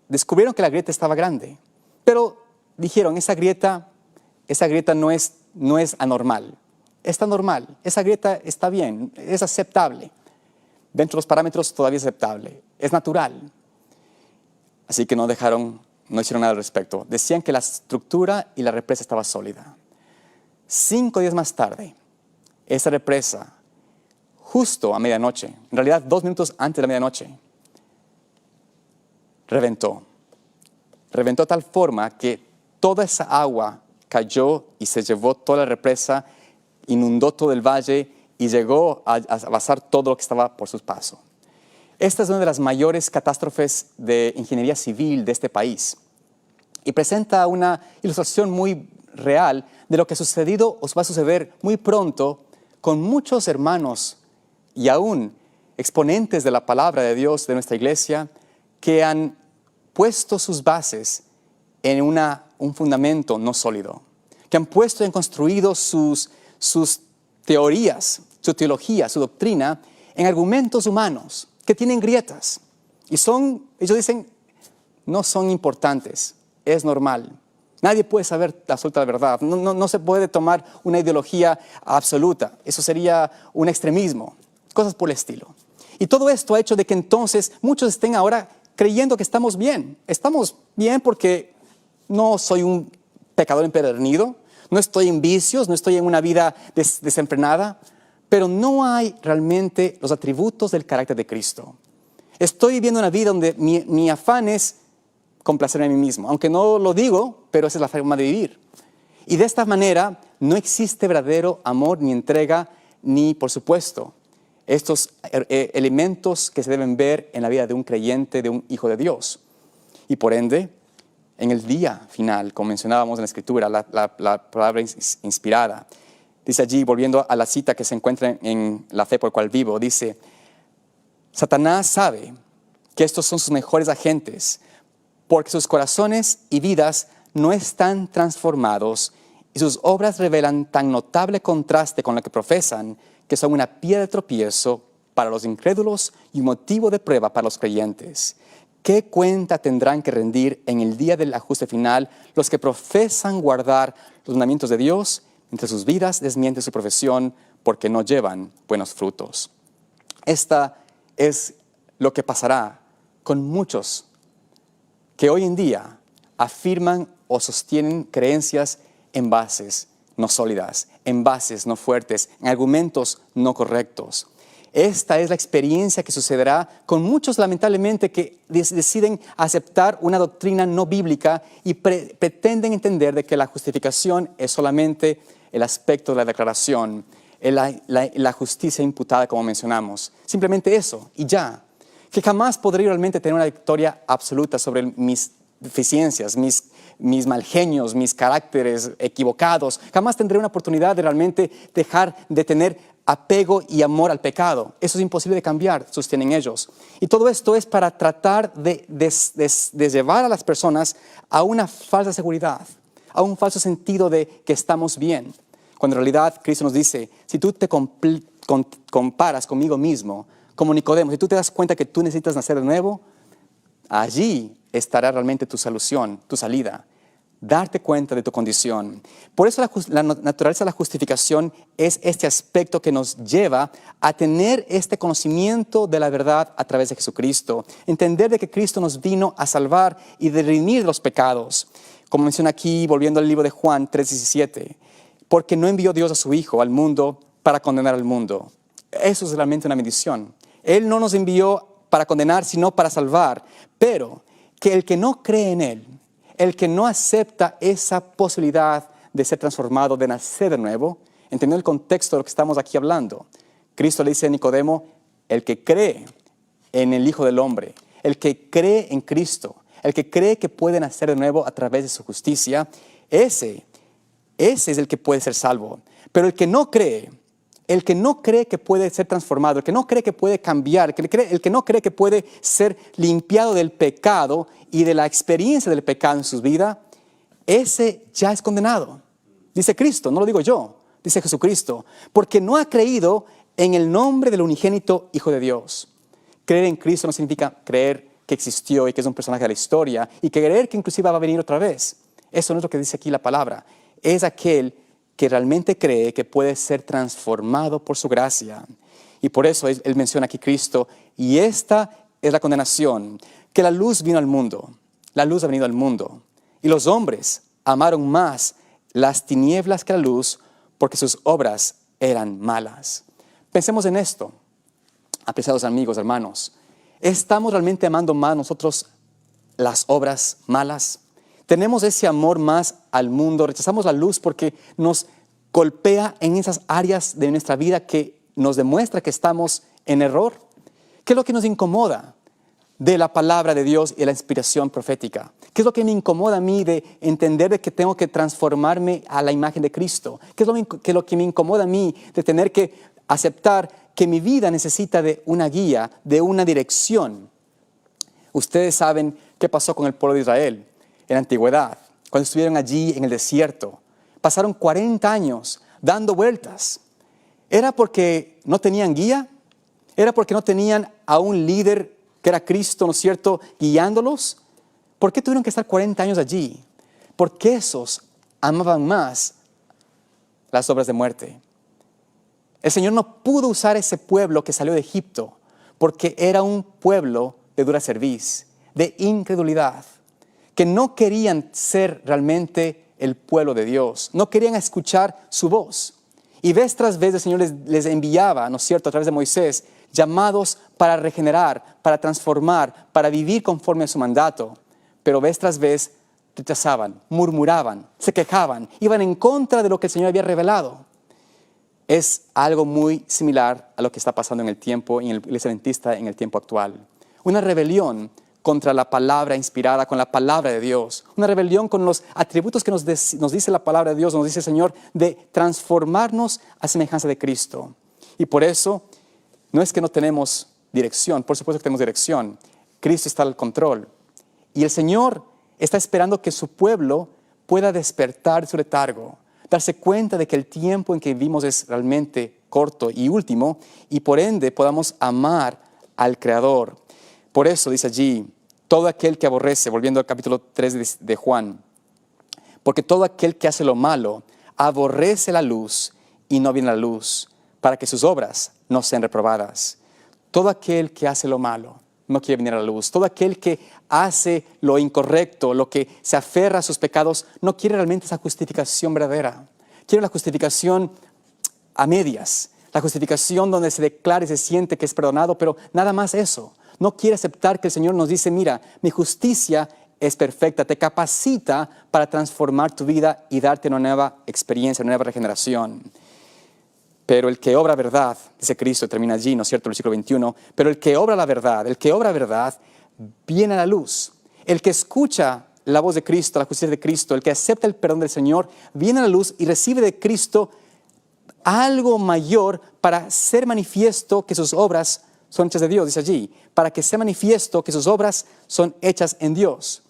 descubrieron que la grieta estaba grande, pero dijeron, esa grieta no es anormal, está normal, esa grieta está bien, es aceptable, dentro de los parámetros todavía es aceptable, es natural. Así que no hicieron nada al respecto. Decían que la estructura y la represa estaba sólida. 5 días más tarde, esa represa, justo a medianoche, en realidad 2 minutos antes de la medianoche, reventó de tal forma que toda esa agua cayó y se llevó toda la represa, inundó todo el valle y llegó a basar todo lo que estaba por su paso. Esta es una de las mayores catástrofes de ingeniería civil de este país y presenta una ilustración muy real de lo que ha sucedido o va a suceder muy pronto con muchos hermanos y aún exponentes de la palabra de Dios de nuestra iglesia que han puesto sus bases en un fundamento no sólido, que han puesto y han construido sus teorías, su teología, su doctrina en argumentos humanos que tienen grietas y ellos dicen, no son importantes, es normal. Nadie puede saber la absoluta verdad, no se puede tomar una ideología absoluta, eso sería un extremismo, cosas por el estilo. Y todo esto ha hecho de que entonces muchos estén ahora creyendo que estamos bien. Estamos bien porque no soy un pecador empedernido, no estoy en vicios, no estoy en una vida desenfrenada, pero no hay realmente los atributos del carácter de Cristo. Estoy viviendo una vida donde mi afán es complacerme a mí mismo. Aunque no lo digo, pero esa es la forma de vivir. Y de esta manera no existe verdadero amor ni entrega, ni, por supuesto, estos elementos que se deben ver en la vida de un creyente, de un hijo de Dios. Y por ende, en el día final, como mencionábamos en la Escritura, la palabra inspirada, dice allí, volviendo a la cita que se encuentra en La fe por la cual vivo, dice, Satanás sabe que estos son sus mejores agentes, porque sus corazones y vidas no están transformados y sus obras revelan tan notable contraste con lo que profesan que son una piedra de tropiezo para los incrédulos y un motivo de prueba para los creyentes. ¿Qué cuenta tendrán que rendir en el día del ajuste final los que profesan guardar los mandamientos de Dios, mientras sus vidas desmienten su profesión porque no llevan buenos frutos? Esta es lo que pasará con muchos que hoy en día afirman o sostienen creencias en bases no sólidas, en bases no fuertes, en argumentos no correctos. Esta es la experiencia que sucederá con muchos, lamentablemente, que deciden aceptar una doctrina no bíblica y pretenden entender de que la justificación es solamente el aspecto de la declaración, la justicia imputada, como mencionamos. Simplemente eso, y ya. Que jamás podré realmente tener una victoria absoluta sobre mis deficiencias, mis malgenios, mis caracteres equivocados. Jamás tendré una oportunidad de realmente dejar de tener apego y amor al pecado. Eso es imposible de cambiar, sostienen ellos. Y todo esto es para tratar de llevar a las personas a una falsa seguridad, a un falso sentido de que estamos bien. Cuando en realidad Cristo nos dice, si tú te comparas conmigo mismo, como Nicodemo, si tú te das cuenta que tú necesitas nacer de nuevo, allí estará realmente tu solución, tu salida. Darte cuenta de tu condición. Por eso la naturaleza de la justificación es este aspecto que nos lleva a tener este conocimiento de la verdad a través de Jesucristo. Entender de que Cristo nos vino a salvar y de redimir los pecados. Como menciona aquí, volviendo al libro de Juan 3:17. Porque no envió Dios a su Hijo al mundo para condenar al mundo. Eso es realmente una bendición. Él no nos envió para condenar, sino para salvar. Pero que el que no cree en Él, el que no acepta esa posibilidad de ser transformado, de nacer de nuevo, entendiendo el contexto de lo que estamos aquí hablando. Cristo le dice a Nicodemo, el que cree en el Hijo del Hombre, el que cree en Cristo, el que cree que puede nacer de nuevo a través de su justicia, ese es el que puede ser salvo. Pero el que no cree que puede ser transformado, el que no cree que puede cambiar, el que no cree que puede ser limpiado del pecado y de la experiencia del pecado en su vida, ese ya es condenado. Dice Cristo, no lo digo yo, dice Jesucristo, porque no ha creído en el nombre del unigénito Hijo de Dios. Creer en Cristo no significa creer que existió y que es un personaje de la historia y que creer que inclusive va a venir otra vez. Eso no es lo que dice aquí la palabra. Es aquel que realmente cree que puede ser transformado por su gracia. Y por eso él menciona aquí Cristo, y esta es la condenación, que la luz vino al mundo, la luz ha venido al mundo, y los hombres amaron más las tinieblas que la luz, porque sus obras eran malas. Pensemos en esto, apreciados amigos, hermanos. ¿Estamos realmente amando más nosotros las obras malas? ¿Tenemos ese amor más al mundo? ¿Rechazamos la luz porque nos golpea en esas áreas de nuestra vida que nos demuestra que estamos en error? ¿Qué es lo que nos incomoda de la palabra de Dios y la inspiración profética? ¿Qué es lo que me incomoda a mí de entender de que tengo que transformarme a la imagen de Cristo? ¿Qué es lo que me incomoda a mí de tener que aceptar que mi vida necesita de una guía, de una dirección? Ustedes saben qué pasó con el pueblo de Israel en la antigüedad, cuando estuvieron allí en el desierto. Pasaron 40 años dando vueltas. ¿Era porque no tenían guía? ¿Era porque no tenían a un líder que era Cristo, ¿no es cierto?, guiándolos? ¿Por qué tuvieron que estar 40 años allí? Porque esos amaban más las obras de muerte. El Señor no pudo usar ese pueblo que salió de Egipto porque era un pueblo de dura cerviz, de incredulidad, que no querían ser realmente el pueblo de Dios, no querían escuchar su voz. Y vez tras vez el Señor les enviaba, ¿no es cierto?, a través de Moisés, llamados para regenerar, para transformar, para vivir conforme a su mandato. Pero vez tras vez rechazaban, murmuraban, se quejaban, iban en contra de lo que el Señor había revelado. Es algo muy similar a lo que está pasando en el tiempo, en el Iglesia Adventista en el tiempo actual. Una rebelión contra la palabra inspirada, con la palabra de Dios. Una rebelión con los atributos que nos dice la palabra de Dios, nos dice el Señor, de transformarnos a semejanza de Cristo. Y por eso, no es que no tenemos dirección, por supuesto que tenemos dirección. Cristo está al control. Y el Señor está esperando que su pueblo pueda despertar de su letargo, darse cuenta de que el tiempo en que vivimos es realmente corto y último, y por ende podamos amar al Creador. Por eso dice allí, todo aquel que aborrece, volviendo al capítulo 3 de Juan, porque todo aquel que hace lo malo aborrece la luz y no viene a la luz, para que sus obras no sean reprobadas. Todo aquel que hace lo malo no quiere venir a la luz. Todo aquel que hace lo incorrecto, lo que se aferra a sus pecados, no quiere realmente esa justificación verdadera. Quiere la justificación a medias, la justificación donde se declare y se siente que es perdonado, pero nada más eso. No quiere aceptar que el Señor nos dice, mira, mi justicia es perfecta, te capacita para transformar tu vida y darte una nueva experiencia, una nueva regeneración. Pero el que obra verdad, dice Cristo, termina allí, ¿no es cierto? El versículo 21, pero el que obra la verdad, viene a la luz. El que escucha la voz de Cristo, la justicia de Cristo, el que acepta el perdón del Señor, viene a la luz y recibe de Cristo algo mayor para ser manifiesto que sus obras son hechas de Dios, dice allí, para que sea manifiesto que sus obras son hechas en Dios.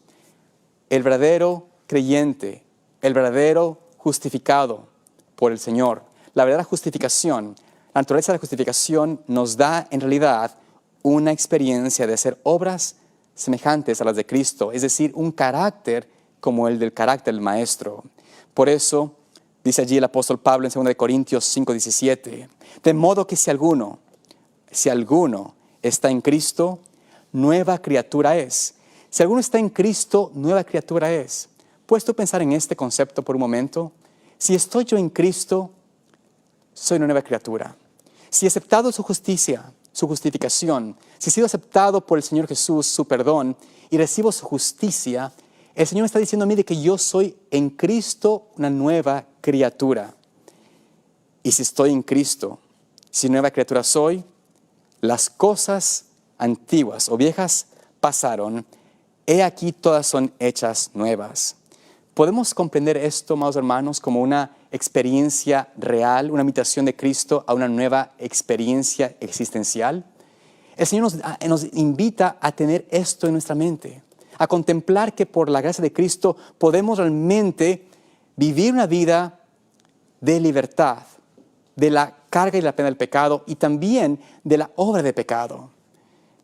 El verdadero creyente, el verdadero justificado por el Señor, la verdadera justificación, la naturaleza de la justificación nos da en realidad una experiencia de hacer obras semejantes a las de Cristo, es decir, un carácter como el del carácter del Maestro. Por eso, dice allí el apóstol Pablo en 2 Corintios 5:17, de modo que si alguno está en Cristo, nueva criatura es. Si alguno está en Cristo, nueva criatura es. ¿Puedes tú pensar en este concepto por un momento? Si estoy yo en Cristo, soy una nueva criatura. Si he aceptado su justicia, su justificación, si he sido aceptado por el Señor Jesús, su perdón, y recibo su justicia, el Señor me está diciendo a mí de que yo soy en Cristo una nueva criatura. Y si estoy en Cristo, si nueva criatura soy, las cosas antiguas o viejas pasaron, he aquí todas son hechas nuevas. ¿Podemos comprender esto, amados hermanos, como una experiencia real, una imitación de Cristo a una nueva experiencia existencial? El Señor nos invita a tener esto en nuestra mente, a contemplar que por la gracia de Cristo podemos realmente vivir una vida de libertad, de la carga y la pena del pecado y también de la obra de pecado.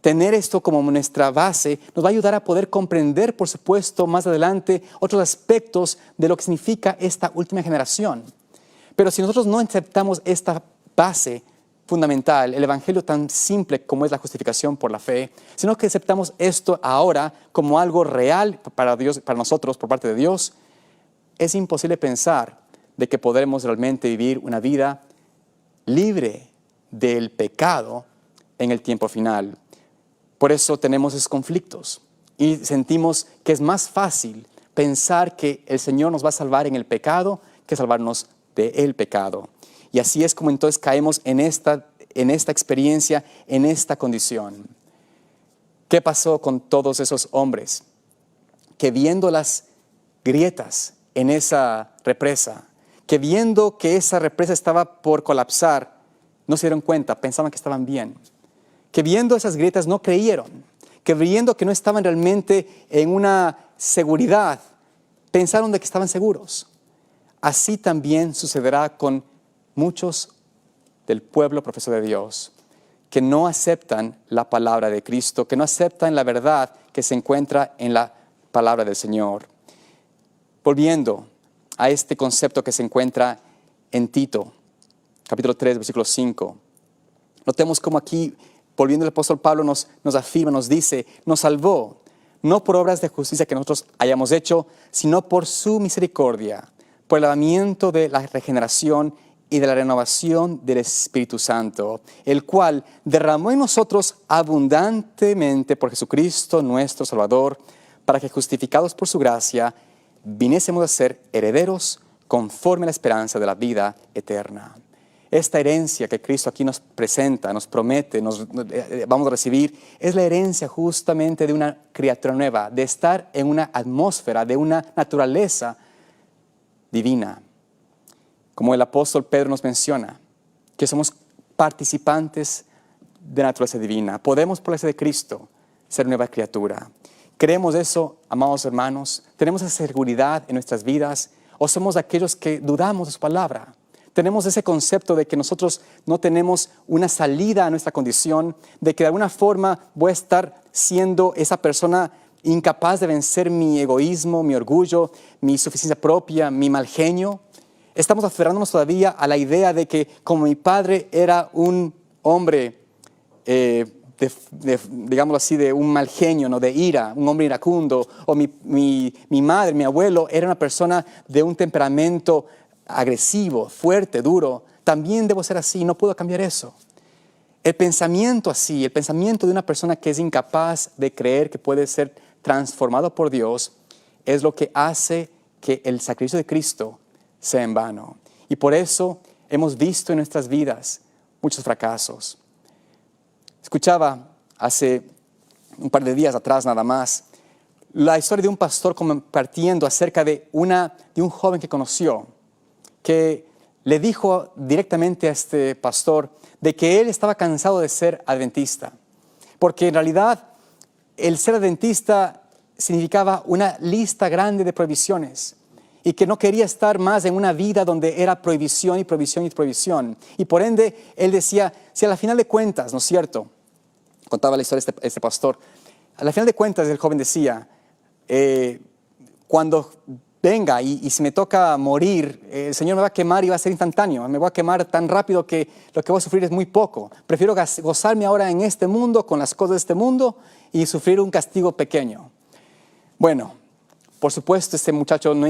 Tener esto como nuestra base nos va a ayudar a poder comprender, por supuesto, más adelante otros aspectos de lo que significa esta última generación. Pero si nosotros no aceptamos esta base fundamental, el evangelio tan simple como es la justificación por la fe, sino que aceptamos esto ahora como algo real para Dios, para nosotros, por parte de Dios, es imposible pensar de que podremos realmente vivir una vida libre del pecado en el tiempo final. Por eso tenemos esos conflictos y sentimos que es más fácil pensar que el Señor nos va a salvar en el pecado que salvarnos del pecado. Y así es como entonces caemos en esta experiencia, en esta condición. ¿Qué pasó con todos esos hombres que viendo las grietas en esa represa, que viendo que esa represa estaba por colapsar, no se dieron cuenta, pensaban que estaban bien? Que viendo esas grietas no creyeron, que viendo que no estaban realmente en una seguridad, pensaron de que estaban seguros. Así también sucederá con muchos del pueblo profesor de Dios, que no aceptan la palabra de Cristo, que no aceptan la verdad que se encuentra en la palabra del Señor. Volviendo a este concepto que se encuentra en Tito, capítulo 3, versículo 5. Notemos cómo aquí, volviendo el apóstol Pablo, nos afirma, nos dice, nos salvó, no por obras de justicia que nosotros hayamos hecho, sino por su misericordia, por el lavamiento de la regeneración y de la renovación del Espíritu Santo, el cual derramó en nosotros abundantemente por Jesucristo nuestro Salvador, para que justificados por su gracia, viniésemos a ser herederos conforme a la esperanza de la vida eterna. Esta herencia que Cristo aquí nos presenta, nos promete, vamos a recibir, es la herencia justamente de una criatura nueva, de estar en una atmósfera, de una naturaleza divina. Como el apóstol Pedro nos menciona, que somos participantes de la naturaleza divina. Podemos, por la gracia de Cristo, ser nueva criatura. ¿Creemos eso, amados hermanos? ¿Tenemos esa seguridad en nuestras vidas? ¿O somos aquellos que dudamos de su palabra? Tenemos ese concepto de que nosotros no tenemos una salida a nuestra condición, de que de alguna forma voy a estar siendo esa persona incapaz de vencer mi egoísmo, mi orgullo, mi suficiencia propia, mi mal genio. Estamos aferrándonos todavía a la idea de que como mi padre era un hombre, digámoslo así, de un mal genio, ¿no? De ira, un hombre iracundo, o mi madre, mi abuelo, era una persona de un temperamento agresivo, fuerte, duro. También debo ser así, no puedo cambiar eso. El pensamiento así, el pensamiento de una persona que es incapaz de creer que puede ser transformado por Dios, es lo que hace que el sacrificio de Cristo sea en vano. Y por eso hemos visto en nuestras vidas muchos fracasos. Escuchaba hace un par de días atrás nada más la historia de un pastor compartiendo acerca de un joven que conoció, que le dijo directamente a este pastor de que él estaba cansado de ser adventista, porque en realidad el ser adventista significaba una lista grande de prohibiciones y que no quería estar más en una vida donde era prohibición y prohibición y prohibición. Y por ende, él decía, si a la final de cuentas, ¿no es cierto? Contaba la historia este pastor. A la final de cuentas, el joven decía, cuando venga y si me toca morir, el Señor me va a quemar y va a ser instantáneo. Me voy a quemar tan rápido que lo que voy a sufrir es muy poco. Prefiero gozarme ahora en este mundo, con las cosas de este mundo, y sufrir un castigo pequeño. Bueno, por supuesto, este muchacho no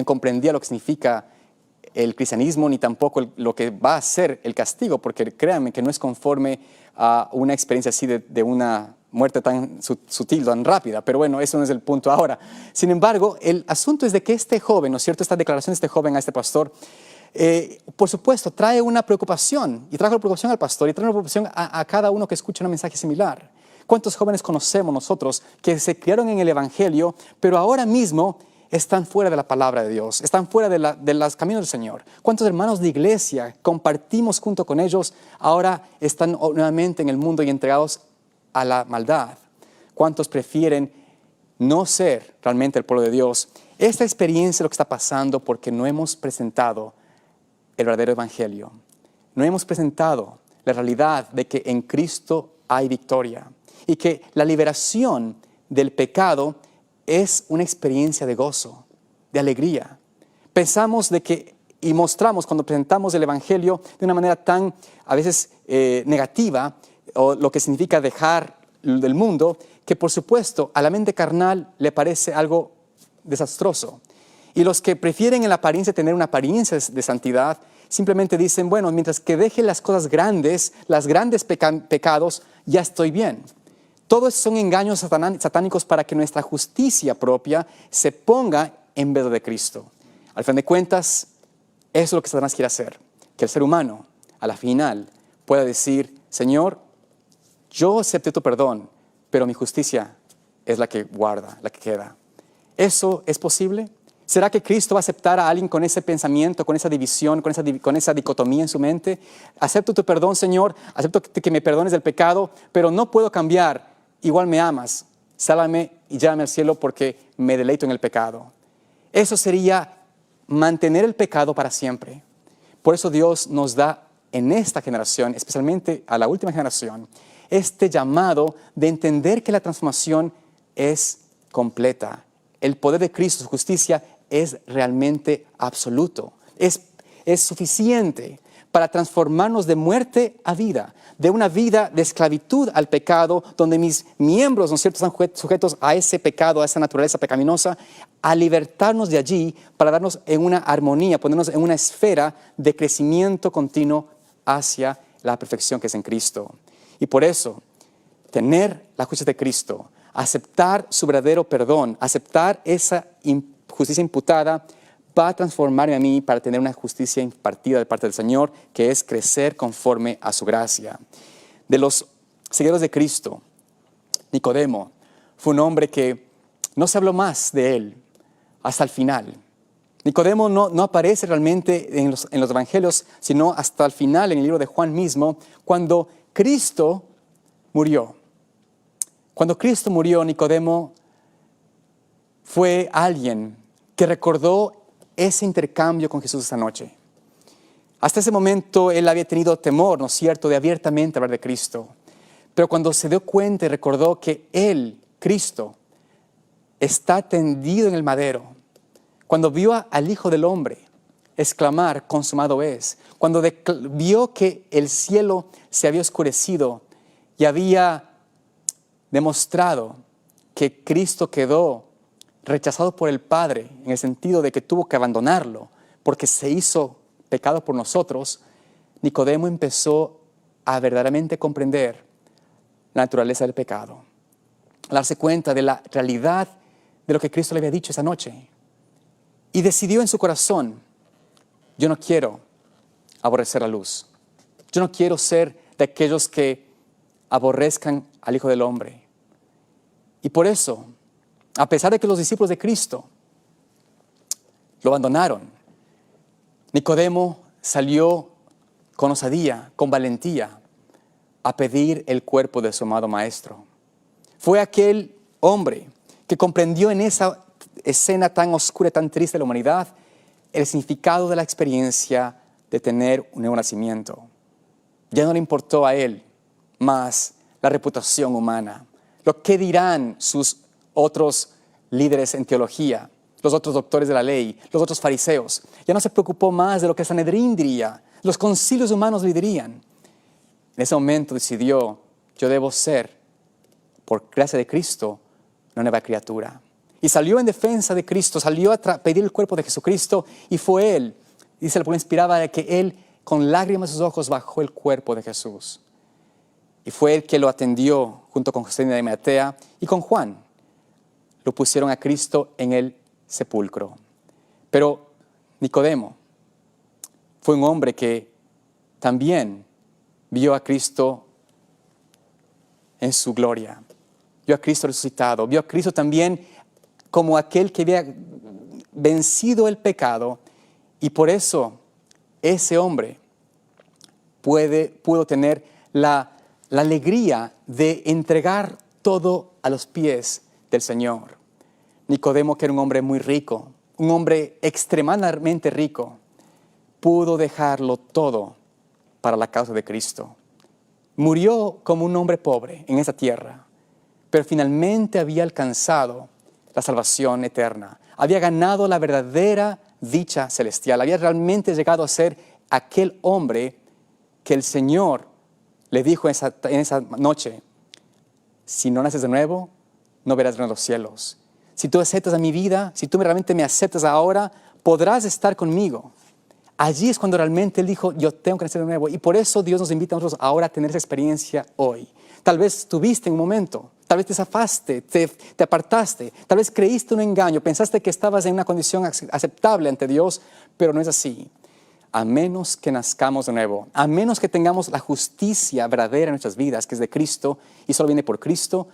comprendía lo que significa el cristianismo, ni tampoco lo que va a ser el castigo, porque créanme que no es conforme a una experiencia así de una muerte tan sutil, tan rápida. Pero bueno, eso no es el punto ahora. Sin embargo, el asunto es de que este joven, ¿no es cierto?, esta declaración de este joven a este pastor, por supuesto, trae una preocupación, y trajo la preocupación al pastor, y trae una preocupación a cada uno que escucha un mensaje similar. ¿Cuántos jóvenes conocemos nosotros que se criaron en el Evangelio, pero ahora mismo están fuera de la palabra de Dios, están fuera de los caminos del Señor? ¿Cuántos hermanos de iglesia compartimos junto con ellos, ahora están nuevamente en el mundo y entregados a la maldad? ¿Cuántos prefieren no ser realmente el pueblo de Dios? Esta experiencia es lo que está pasando porque no hemos presentado el verdadero Evangelio. No hemos presentado la realidad de que en Cristo hay victoria y que la liberación del pecado es una experiencia de gozo, de alegría. Pensamos y mostramos cuando presentamos el Evangelio de una manera tan, a veces, negativa, o lo que significa dejar del mundo, que por supuesto a la mente carnal le parece algo desastroso. Y los que prefieren en la apariencia tener una apariencia de santidad, simplemente dicen, bueno, mientras que deje las cosas grandes, los grandes pecados, ya estoy bien. Todos son engaños satánicos para que nuestra justicia propia se ponga en vez de Cristo. Al fin de cuentas, eso es lo que Satanás quiere hacer. Que el ser humano, a la final, pueda decir, Señor, yo acepté tu perdón, pero mi justicia es la que guarda, la que queda. ¿Eso es posible? ¿Será que Cristo va a aceptar a alguien con ese pensamiento, con esa división, con esa dicotomía en su mente? Acepto tu perdón, Señor, acepto que me perdones del pecado, pero no puedo cambiar. Igual me amas, sálvame y llévame al cielo porque me deleito en el pecado. Eso sería mantener el pecado para siempre. Por eso Dios nos da en esta generación, especialmente a la última generación, este llamado de entender que la transformación es completa. El poder de Cristo, su justicia, es realmente absoluto. Es suficiente para transformarnos de muerte a vida, de una vida de esclavitud al pecado, donde mis miembros, ¿no es cierto?, están sujetos a ese pecado, a esa naturaleza pecaminosa, a libertarnos de allí para darnos en una armonía, ponernos en una esfera de crecimiento continuo hacia la perfección que es en Cristo. Y por eso, tener la justicia de Cristo, aceptar su verdadero perdón, aceptar esa justicia imputada, va a transformarme a mí para tener una justicia impartida de parte del Señor, que es crecer conforme a su gracia. De los seguidores de Cristo, Nicodemo fue un hombre que no se habló más de él hasta el final. Nicodemo no aparece realmente en los evangelios, sino hasta el final en el libro de Juan mismo, cuando Cristo murió. Cuando Cristo murió, Nicodemo fue alguien que recordó ese intercambio con Jesús esa noche. Hasta ese momento él había tenido temor, ¿no es cierto?, de abiertamente hablar de Cristo. Pero cuando se dio cuenta y recordó que él, Cristo, está tendido en el madero, cuando vio al Hijo del Hombre exclamar, consumado es, cuando vio que el cielo se había oscurecido y había demostrado que Cristo quedó rechazado por el Padre, en el sentido de que tuvo que abandonarlo porque se hizo pecado por nosotros, Nicodemo empezó a verdaderamente comprender la naturaleza del pecado, a darse cuenta de la realidad de lo que Cristo le había dicho esa noche. Y decidió en su corazón, yo no quiero aborrecer la luz. Yo no quiero ser de aquellos que aborrezcan al Hijo del Hombre. Y por eso, a pesar de que los discípulos de Cristo lo abandonaron, Nicodemo salió con osadía, con valentía, a pedir el cuerpo de su amado Maestro. Fue aquel hombre que comprendió en esa escena tan oscura, tan triste de la humanidad, el significado de la experiencia de tener un nuevo nacimiento. Ya no le importó a él más la reputación humana, lo que dirán sus otros líderes en teología, los otros doctores de la ley, los otros fariseos. Ya no se preocupó más de lo que el Sanedrín diría, los concilios humanos le dirían. En ese momento decidió, yo debo ser, por gracia de Cristo, una nueva criatura. Y salió en defensa de Cristo, salió a pedir el cuerpo de Jesucristo, y fue él, dice la palabra inspirada, de que él con lágrimas en sus ojos bajó el cuerpo de Jesús. Y fue él que lo atendió junto con José de Arimatea y con Juan. Lo pusieron a Cristo en el sepulcro. Pero Nicodemo fue un hombre que también vio a Cristo en su gloria. Vio a Cristo resucitado. Vio a Cristo también como aquel que había vencido el pecado. Y por eso ese hombre pudo tener la alegría de entregar todo a los pies del Señor. Nicodemo, que era un hombre muy rico, un hombre extremadamente rico, pudo dejarlo todo para la causa de Cristo. Murió como un hombre pobre en esa tierra, pero finalmente había alcanzado la salvación eterna. Había ganado la verdadera dicha celestial. Había realmente llegado a ser aquel hombre que el Señor le dijo en esa noche, si no naces de nuevo, no verás los cielos. Si tú aceptas a mi vida, si tú realmente me aceptas ahora, podrás estar conmigo. Allí es cuando realmente Él dijo, yo tengo que nacer de nuevo. Y por eso Dios nos invita a nosotros ahora a tener esa experiencia hoy. Tal vez tuviste un momento, tal vez te zafaste, te apartaste, tal vez creíste un engaño, pensaste que estabas en una condición aceptable ante Dios, pero no es así. A menos que nazcamos de nuevo, a menos que tengamos la justicia verdadera en nuestras vidas, que es de Cristo y solo viene por Cristo,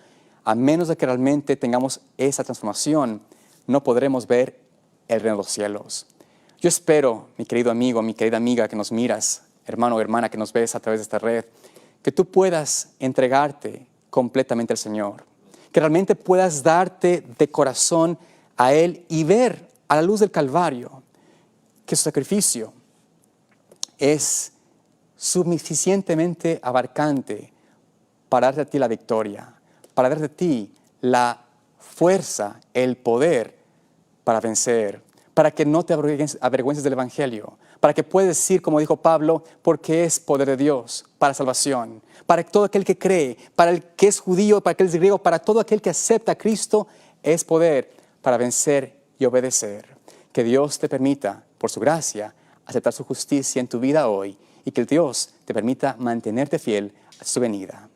a menos de que realmente tengamos esa transformación, no podremos ver el reino de los cielos. Yo espero, mi querido amigo, mi querida amiga que nos miras, hermano o hermana que nos ves a través de esta red, que tú puedas entregarte completamente al Señor, que realmente puedas darte de corazón a Él y ver a la luz del Calvario que su sacrificio es suficientemente abarcante para darte a ti la victoria, para darte a ti la fuerza, el poder para vencer, para que no te avergüences del Evangelio, para que puedas decir, como dijo Pablo, porque es poder de Dios para salvación, para todo aquel que cree, para el que es judío, para aquel que es griego, para todo aquel que acepta a Cristo, es poder para vencer y obedecer. Que Dios te permita, por su gracia, aceptar su justicia en tu vida hoy y que Dios te permita mantenerte fiel a su venida.